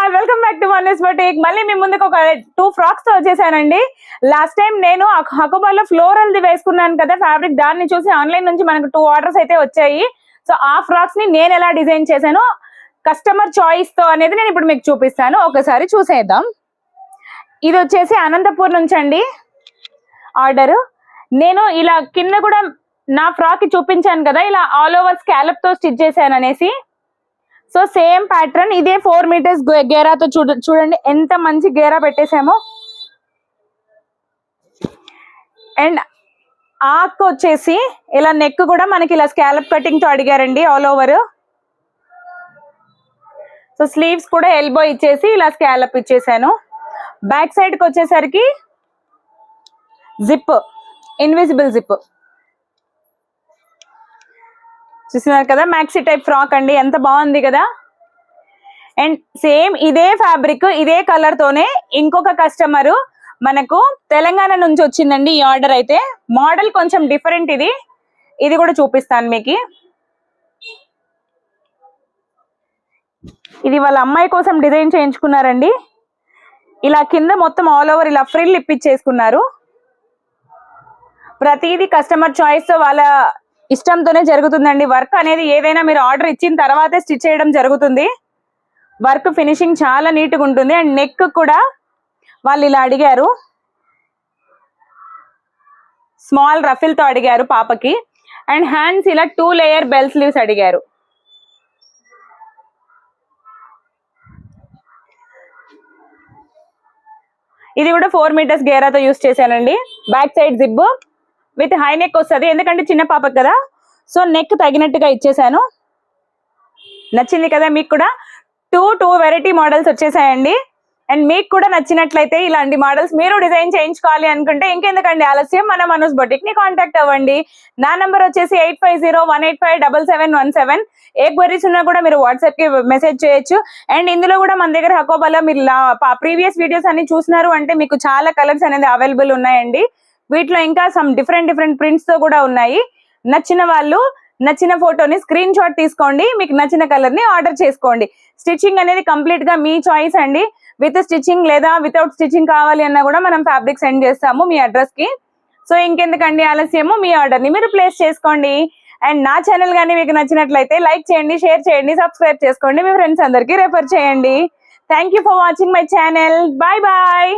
All, welcome back to oneness boutique. మళ్ళీ మీ ముందుకు ఒక 2 ఫ్రాక్స్ తో వచ్చేసానండి. లాస్ట్ టైం నేను హకోబాలో ఫ్లోరల్ ది వేసుకున్నాను కదా ఫ్యాబ్రిక్, దాన్ని చూసి ఆన్లైన్ నుంచి మనకు 2 ఆర్డర్స్ అయితే వచ్చాయి. సో ఆ ఫ్రాక్స్ ని నేను ఎలా డిజైన్ చేశానో కస్టమర్ చాయిస్ తో అనేది నేను ఇప్పుడు మీకు చూపిస్తాను, ఒకసారి చూసేద్దాం. ఇది వచ్చేసి అనంతపూర్ నుంచి అండి ఆర్డర్. నేను ఇలా కింద కూడా నా ఫ్రాక్ చూపించాను కదా, ఇలా ఆల్ ఓవర్ స్కాలప్ తో స్టిచ్ చేశాను అనేసి. సో సేమ్ ప్యాటర్న్, ఇదే 4 మీటర్స్ గేరాతో చూడండి ఎంత మంచి గేరా పెట్టేసామో. అండ్ ఆకు వచ్చేసి ఇలా నెక్ కూడా మనకి ఇలా స్కాలప్ కటింగ్ తో అడిగారండి ఆల్ ఓవర్. సో స్లీవ్స్ కూడా ఎల్బో ఇచ్చేసి ఇలా స్కాలప్ ఇచ్చేసాను. బ్యాక్ సైడ్ కి వచ్చేసరికి జిప్, ఇన్విజిబుల్ జిప్ చూస్తున్నారు కదా, మ్యాక్సీ టైప్ ఫ్రాక్ అండి, ఎంత బాగుంది కదా. అండ్ సేమ్ ఇదే ఫ్యాబ్రిక్ ఇదే కలర్ తోనే ఇంకొక కస్టమర్ మనకు తెలంగాణ నుంచి వచ్చిందండి ఈ ఆర్డర్ అయితే. మోడల్ కొంచెం డిఫరెంట్, ఇది కూడా చూపిస్తాను మీకు. ఇది వాళ్ళ అమ్మాయి కోసం డిజైన్ చేయించుకున్నారండి. ఇలా కింద మొత్తం ఆల్ ఓవర్ ఇలా ఫ్రిల్ ఇప్పించేసుకున్నారు. ప్రతిదీ కస్టమర్ చాయిస్ తో వాళ్ళ ఇష్టంతోనే జరుగుతుందండి. వర్క్ అనేది ఏదైనా మీరు ఆర్డర్ ఇచ్చిన తర్వాతే స్టిచ్ చేయడం జరుగుతుంది. వర్క్ ఫినిషింగ్ చాలా నీట్గా ఉంటుంది. అండ్ నెక్ కూడా వాళ్ళు ఇలా అడిగారు, స్మాల్ రఫిల్ తో అడిగారు పాపకి. అండ్ హ్యాండ్స్ ఇలా 2 లేయర్ బెల్ స్లీవ్స్ అడిగారు. ఇది కూడా 4 మీటర్స్ గేరాతో యూస్ చేశానండి. Back side zip with high neck వస్తుంది, ఎందుకంటే చిన్న పాపకి కదా. సో నెక్ తగినట్టుగా ఇచ్చేసాను. నచ్చింది కదా మీకు కూడా? 2 వెరైటీ మోడల్స్ వచ్చేసాయండి. అండ్ మీకు కూడా నచ్చినట్లయితే ఇలాంటి మోడల్స్ మీరు డిజైన్ చేయించుకోవాలి అనుకుంటే ఇంకెందుకండి ఆలస్యం, మన మనోజ్ బొటిక్ ని కాంటాక్ట్ అవ్వండి. నా నంబర్ వచ్చేసి 8501857717. ఏ క్వరీస్ ఉన్నా కూడా మీరు వాట్సాప్ కి మెసేజ్ చేయొచ్చు. అండ్ ఇందులో కూడా మన దగ్గర హకోబాలో మీరు ప్రీవియస్ వీడియోస్ అన్ని చూసినారు అంటే మీకు చాలా కలర్స్ అనేది అవైలబుల్ ఉన్నాయండి. వీటిలో ఇంకా సమ్ డిఫరెంట్ ప్రింట్స్ తో కూడా ఉన్నాయి. నచ్చిన వాళ్ళు నచ్చిన ఫోటోని స్క్రీన్ షాట్ తీసుకోండి, మీకు నచ్చిన కలర్ ని ఆర్డర్ చేసుకోండి. స్టిచ్చింగ్ అనేది కంప్లీట్ గా మీ చాయిస్ అండి. విత్ స్టిచ్చింగ్ లేదా వితౌట్ స్టిచ్చింగ్ కావాలి అన్నా కూడా మనం ఫ్యాబ్రిక్ సెండ్ చేస్తాము మీ అడ్రస్ కి. సో ఇంకెందుకండి ఆలస్యము, మీ ఆర్డర్ ని మీరు ప్లేస్ చేసుకోండి. అండ్ నా ఛానల్ కానీ మీకు నచ్చినట్లయితే లైక్ చేయండి, షేర్ చేయండి, సబ్స్క్రైబ్ చేసుకోండి, మీ ఫ్రెండ్స్ అందరికి రెఫర్ చేయండి. Thank you for watching my channel. Bye bye.